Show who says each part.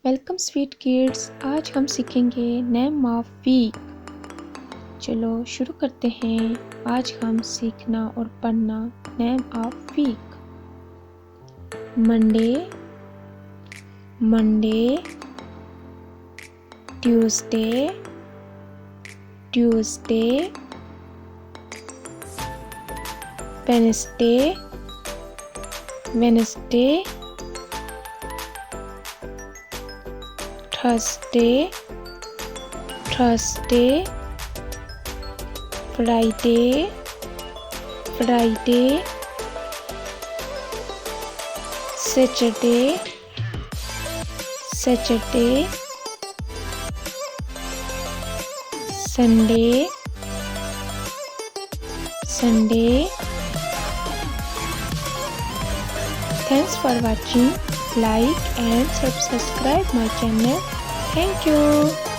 Speaker 1: Welcome sweet kids. आज हम सीखेंगे नेम ऑफ वीक। चलो शुरू करते हैं। आज हम सीखना और पढ़ना name of week. Monday, Monday, Tuesday, Tuesday, Wednesday, Wednesday, Thursday, Thursday, Friday, Friday, Saturday, Saturday, Sunday, Sunday. Thanks for watching. Like and subscribe my channel. Thank you.